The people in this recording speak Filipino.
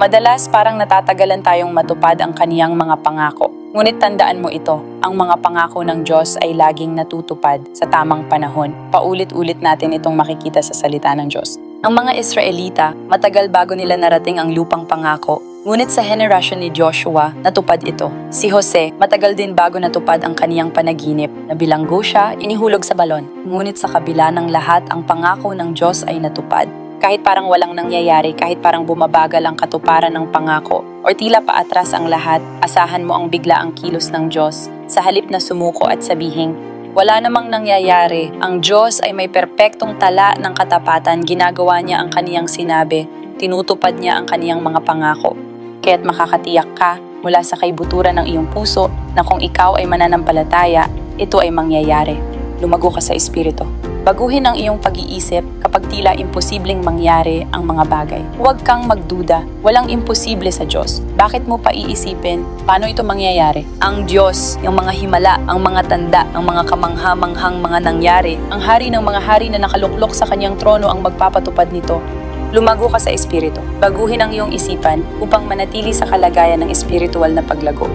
Madalas parang natatagalan tayong matupad ang kaniyang mga pangako. Ngunit tandaan mo ito, ang mga pangako ng Diyos ay laging natutupad sa tamang panahon. Paulit-ulit natin itong makikita sa salita ng Diyos. Ang mga Israelita, matagal bago nila narating ang lupang pangako. Ngunit sa henerasyon ni Joshua, natupad ito. Si Jose, matagal din bago natupad ang kaniyang panaginip. Nabilanggo siya, inihulog sa balon. Ngunit sa kabila ng lahat, ang pangako ng Diyos ay natupad. Kahit parang walang nangyayari, kahit parang bumabagal ang katuparan ng pangako, o tila paatras ang lahat, asahan mo ang biglaang kilos ng Diyos. Sa halip na sumuko at sabihin, wala namang nangyayari, ang Diyos ay may perpektong tala ng katapatan, ginagawa niya ang kaniyang sinabi, tinutupad niya ang kaniyang mga pangako. Kaya't makakatiyak ka mula sa kaibuturan ng iyong puso na kung ikaw ay mananampalataya, ito ay mangyayari. Lumago ka sa Espiritu. Baguhin ang iyong pag-iisip kapag tila imposibleng mangyari ang mga bagay. Huwag kang magduda. Walang imposible sa Diyos. Bakit mo pa iisipin? Paano ito mangyayari? Ang Diyos, yung mga himala, ang mga tanda, ang mga kamangha-manghang mga nangyari, ang hari ng mga hari na nakaluklok sa kanyang trono ang magpapatupad nito. Lumago ka sa Espiritu. Baguhin ang iyong isipan upang manatili sa kalagayan ng espiritual na paglago.